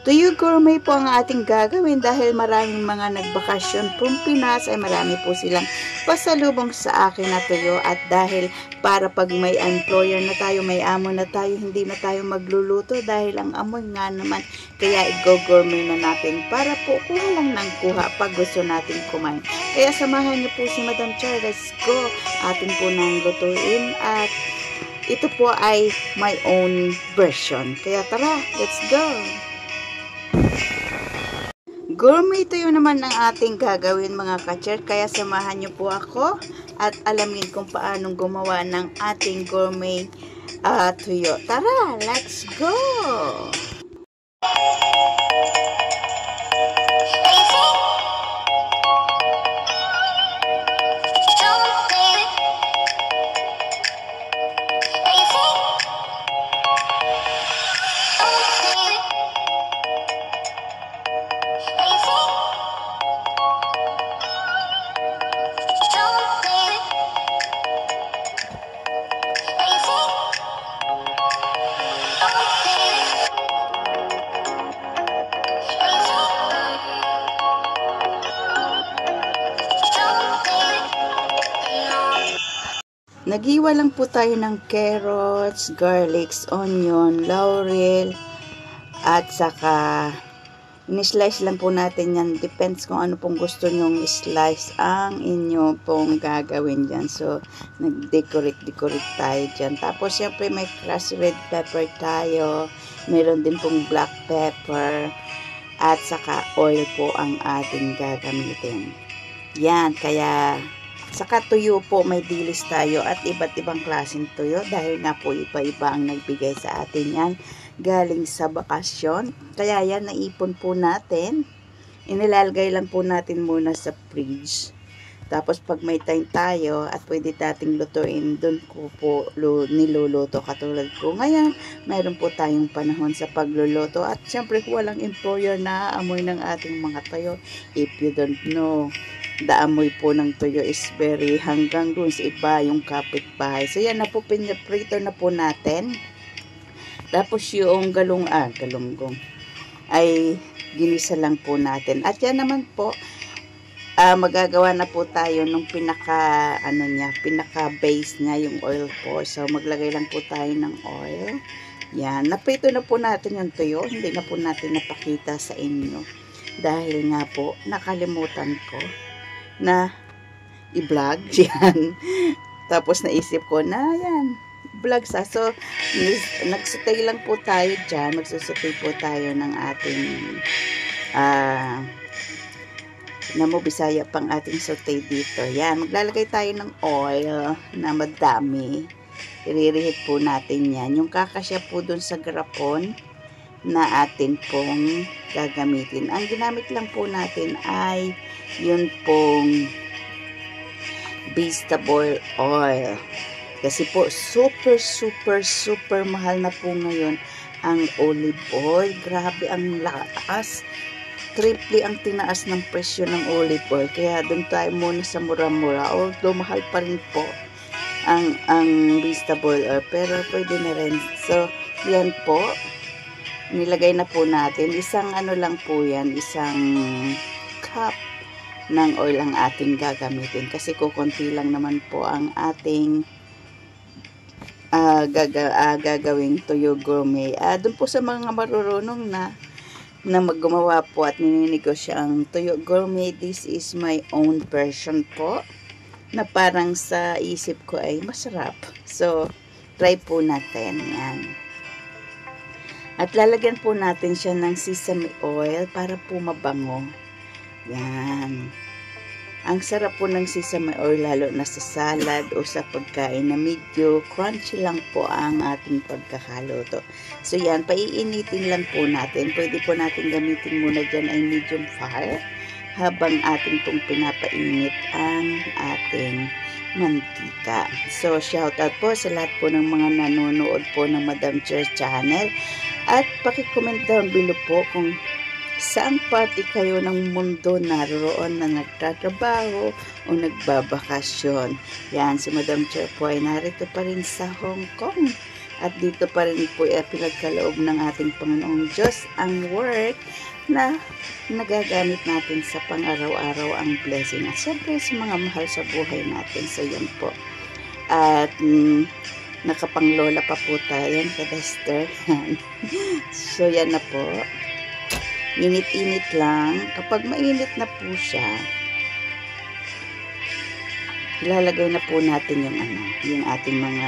Tuyo gourmet po ang ating gagawin dahil maraming mga nagbakasyon from Pinas ay marami po silang pasalubong sa akin na tuyo, at dahil para pag may employer na tayo, may amo na tayo, hindi na tayo magluluto dahil ang amoy nga naman, kaya i-gourmet na natin para po kuha lang ng kuha pag gusto natin kumain. Kaya samahan niyo po si Madam Char, let's go, atin po nang lutuin, at ito po ay my own version. Kaya tara, let's go! Gourmet tuyo naman ang ating gagawin mga ka-church, kaya samahan niyo po ako at alamin kung paanong gumawa ng ating gourmet tuyo. Tara, let's go! Naghiwa lang po tayo ng carrots, garlics, onion, laurel, at saka in-slice lang po natin yan. Depends kung ano pong gusto nyong slice ang inyo pong gagawin dyan. So, nag-decorate tayo dyan. Tapos, syempre may crushed red pepper tayo. Meron din pong black pepper. At saka oil po ang ating gagamitin. Yan, kaya saka tuyo po, may dilis tayo at iba't ibang klaseng tuyo dahil nga po iba-iba ang nagbigay sa atin yan galing sa bakasyon. Kaya yan, naipon po natin. Inilalagay lang po natin muna sa fridge. Tapos pag may time tayo at pwede nating lutuin, doon ko po niluluto. Katulad ko ngayon, mayroon po tayong panahon sa pagluluto. At syempre walang employer na amoy ng ating mga tuyo. If you don't know, the amoy po ng tuyo is very hanggang dun sa iba yung kapitbahay. So yan na po, pinaprito na po natin. Tapos yung galunggong ay ginisa lang po natin. At yan naman po, magagawa na po tayo nung pinaka base niya, yung oil po. So maglagay lang po tayo ng oil. Yan, naprito na po natin yung tuyo. Hindi na po natin napakita sa inyo dahil nga po nakalimutan ko na i-vlog yan. Tapos naisip ko na yan, vlog sa. So, nagsutay lang po tayo dyan. Magsusutay po tayo ng ating Bisaya pang ating saute dito. Yan, maglalagay tayo ng oil na madami. Iririhit po natin yan. Yung kakasya po dun sa garapon na atin pong gagamitin. Ang ginamit lang po natin ay yun pong vegetable oil. Kasi po super mahal na po ngayon ang olive oil. Grabe ang lakas. Triple ang tinaas ng presyo ng olive oil. Kaya doon tayo muna sa mura-mura. Although mahal pa rin po ang vegetable oil. Pero pwede na rin. So, yan po. Nilagay na po natin. Isang lang po yan. Isang cup ng oil ang ating gagamitin. Kasi kukunti lang naman po ang ating gagawing tuyo gourmet. Doon po sa mga marurunong na maggumawa po at nininegosyo ang tuyo gourmet, this is my own version po. Na parang sa isip ko ay masarap. So, try po natin. Yan. At lalagyan po natin siya ng sesame oil para po mabango. Yan. Ang sarap po ng sesame oil lalo na sa salad o sa pagkain na medyo crunchy lang po ang ating pagkakaluto. So yan, paiinitin lang po natin. Pwede po natin gamitin muna dyan ay medium fire habang ating pong pinapainit ang ating mantika. So, shout out po sa lahat po ng mga nanonood po ng Madam Char channel. At pakicomment down below po kung saang party kayo ng mundo naroon na nagtatrabaho o nagbabakasyon. Yan, si Madam Char po ay narito pa rin sa Hong Kong. At dito pa rin po pinagkaloob ng ating Panginoong Diyos ang work na nagagamit natin sa pang-araw-araw ang blessing. At syempre sa mga mahal sa buhay natin. So yan po. At nakapanglola pa po tayo sa Dester. So yan na po. Init-init lang. Kapag mainit na po siya, ilalagay na po natin yung ating mga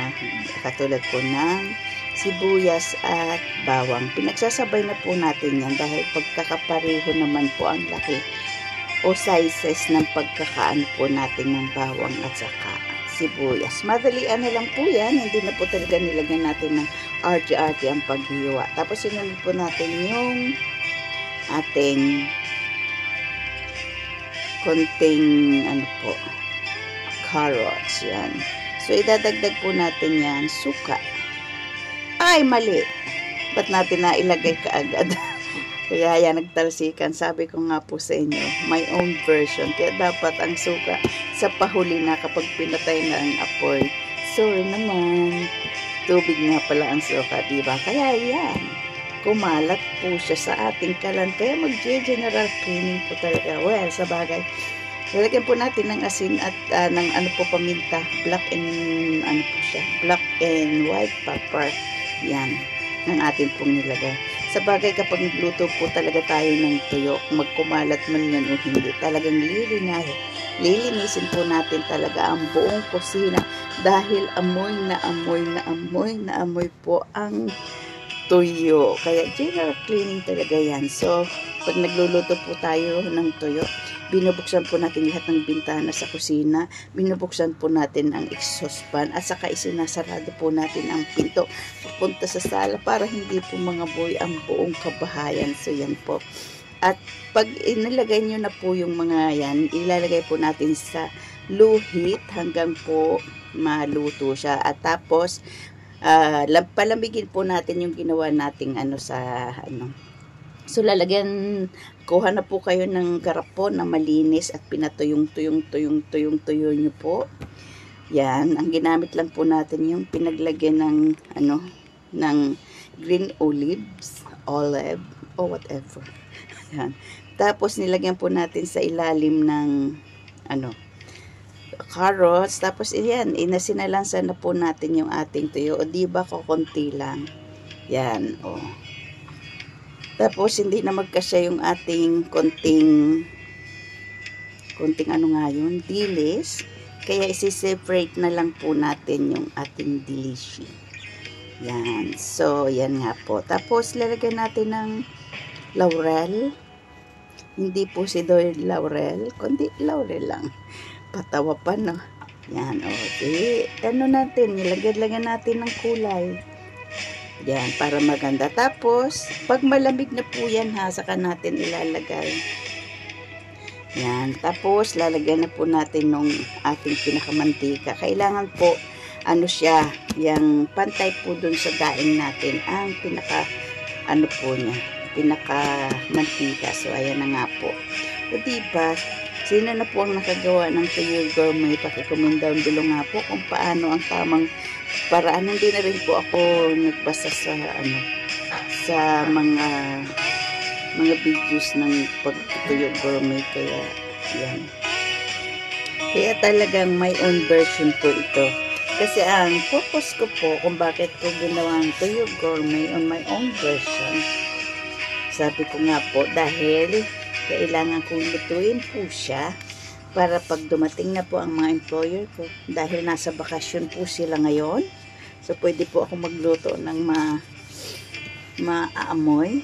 katulad po ng sibuyas at bawang. Pinagsasabay na po natin yan dahil pagkakapareho naman po ang laki o sizes ng pagkakaano po natin ng bawang at saka sibuyas. Madalian na lang po yan. Hindi na po talaga nilagyan natin ng arty-arty ang paghiwa. Tapos sinunod po natin yung ating konting carrots. Yan. So, idadagdag po natin yan. Suka. Ay, mali. Ba't natin na ilagay kaagad? Kaya yan, nagtalsikan. Sabi ko nga po sa inyo, my own version. Kaya dapat ang suka sa pahuli na kapag pinatay na ang apoy. Sorry naman. Tubig nga pala ang suka, diba? Kaya yan. Kumalat po siya sa ating kalan. Kaya mag-general cleaning po talaga. Well, sa bagay. Lalagyan po natin ng asin at ng paminta, black and white pepper. Yan, ng atin pong nilagay. Sa bagay kapag nagluto po talaga tayo ng tuyo, magkumalat man yan o hindi, talagang lilinisin po natin talaga ang buong kusina dahil amoy na amoy po ang tuyo. Kaya general cleaning talaga yan. So, pag nagluluto po tayo ng tuyo, binubuksan po natin lahat ng bintana sa kusina, binubuksan po natin ang exhaust fan, at saka isinasarado po natin ang pinto papunta sa sala para hindi po mangaboy ang buong kabahayan. So, yan po. At pag inilagay nyo na po yung mga yan, ilalagay po natin sa low heat hanggang po maluto siya. At tapos, palamigin po natin yung ginawa nating So, kuha na po kayo ng garapon na malinis at pinatuyong-tuyong nyo po. Yan, ang ginamit lang po natin yung pinaglagyan ng green olive, or whatever. Yan. Tapos, nilagyan po natin sa ilalim ng, carrots. Tapos, yan, inasinalansa na po natin yung ating tuyo. O, diba, kukunti lang. Yan, Tapos, hindi na magkasya yung ating konting dilis. Kaya, isi-separate na lang po natin yung ating dilishi. Yan. So, yan nga po. Tapos, lalagyan natin ng laurel. Hindi po si Doyle laurel, kundi laurel lang. Patawa pa, no? Yan, okay. Natin, nilagyan natin ng kulay. Yan, para maganda. Tapos, pag malamig na po yan saka natin ilalagay. Yan, tapos, lalagyan na po natin nung ating pinakamantika. Kailangan po, yung pantay po dun sa daing natin, ang pinakamantika. So, ayan na nga po. O, diba, sino na po ang nakagawa ng Tuyo Gourmet? Paki-comment down below nga po kung paano ang tamang paraan. Hindi na rin po ako nagbasa sa mga videos ng pagtutuyo gourmet. Kaya yan. Kaya talagang my own version po ito. Kasi ang purpose ko po kung bakit ko ginawang Tuyo Gourmet on my own version, sabi ko nga po dahil kailangan kong lutuin po siya para pag dumating na po ang mga employer ko, dahil nasa bakasyon po sila ngayon, so pwede po ako magluto ng maamoy.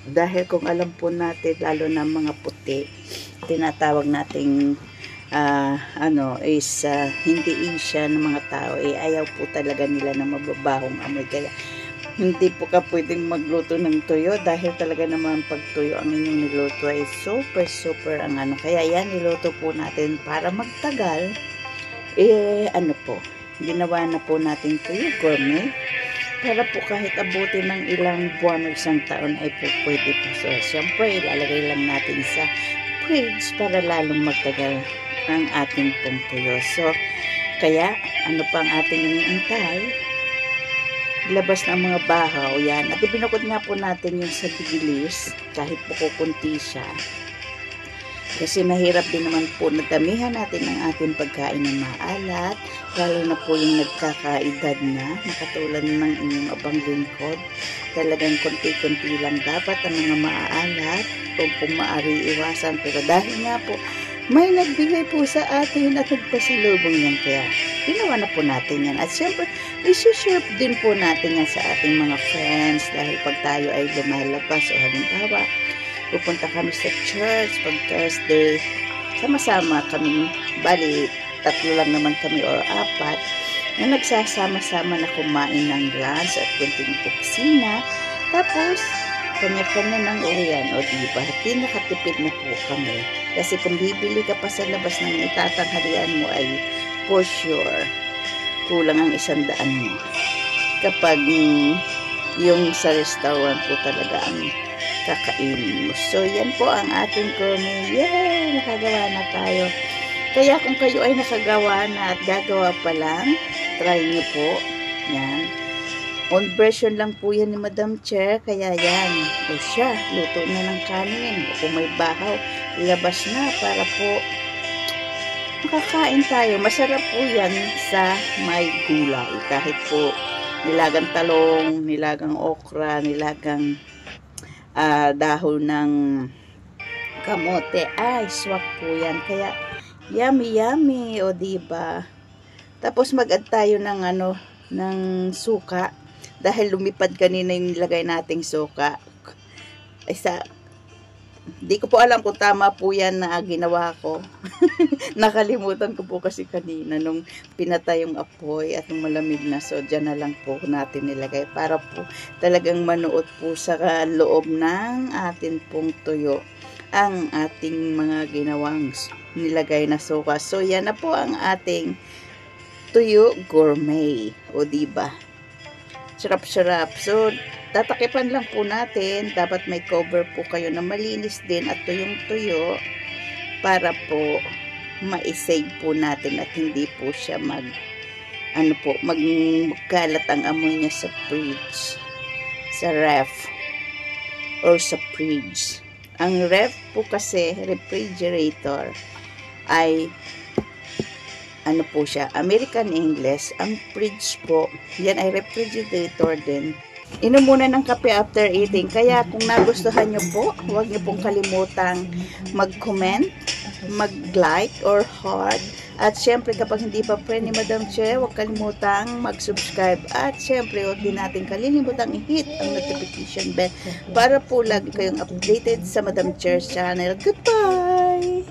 Dahil kung alam po natin, lalo na mga puti, tinatawag nating hindi Asian ng mga tao, ayaw po talaga nila ng mababahong amoy. Kaya hindi po ka pwedeng magluto ng tuyo dahil talaga naman pag tuyo ang inyong niluto ay super ang Kaya yan, niluto po natin para magtagal. Ginawa na po natin Tuyo Gourmet para po kahit abutin ng ilang buwan o isang taon ay po pwede po. So, siyempre, ilalagay lang natin sa fridge para lalong magtagal ang ating pong tuyo. So, kaya, ano pang ating iniintay? labas ng mga bahaw. Yan. At ibinukod nga po natin yung sa bilis, kahit po kukunti siya. Kasi mahirap din naman po na damihan natin ang ating pagkain ng maalat, lalo na po yung nagkakaedad na, nakatulad ng inyong abang lingkod. Talagang konti-konti lang dapat ang mga maaalat kung maaari iwasan. Pero dahil nga po, may nagbigay po sa atin at nagpasalubong yan, kaya ginawa na po natin yan. At syempre, isi-share din po natin yan sa ating mga friends dahil pag tayo ay lumalabas o halimbawa, pupunta kami sa church pag Thursday, sama-sama kami, bali, 3 lang naman kami or 4, na nagsasama-sama na kumain ng lunch at kunting kusina, tapos, kanya-kanya ng uwian, o diba, nakatipid na po kami. Kasi kung bibili ka pa sa labas ng itatanghalian mo ay, for sure, kulang ang 100 mo. Kapag yung sa restaurant po talaga ang kakainin mo. So, yan po ang ating gourmet. Yay! Nakagawa na tayo. Kaya kung kayo ay nakagawa na at gagawa pa lang, try nyo po. Yan. On version lang po yan ni Madam Chair. Kaya yan. O siya, luto na ng kanin. O kung may bahaw, ilabas na para po makakain tayo. Masarap po yan sa may gulay. Kahit po nilagang talong, nilagang okra, nilagang dahon ng kamote. Ay, swak po yan. Kaya, yummy, yummy. O, diba? Tapos, mag-add tayo ng, ng suka. Dahil lumipad kanina yung nilagay nating suka. Di ko po alam kung tama po yan na ginawa ko. Nakalimutan ko po kasi kanina nung pinatay yung apoy at nung malamig na. So, dyan na lang po natin nilagay para po talagang manuot po sa loob ng atin pong tuyo ang ating mga ginawang nilagay na suka. So, yan na po ang ating tuyo gourmet. O, diba? Sarap-sarap. So, tatakipan lang po natin. Dapat may cover po kayo na malinis din at tuyong-tuyo para po ma-save po natin at hindi po siya magkalat ang amoy niya sa fridge, sa ref, or sa fridge. Ang ref po kasi, refrigerator, ay po siya, American English. Ang fridge po, yan ay refrigerator din. Inom muna ng kape after eating. Kaya kung nagustuhan nyo po, huwag nyo pong kalimutang mag-comment, mag-like or heart. At syempre kapag hindi pa friend ni Madam Chair, huwag kalimutang mag-subscribe. At syempre huwag din natin kalilimutang i-hit ang notification bell para po lagi kayong updated sa Madam Chair's channel. Goodbye!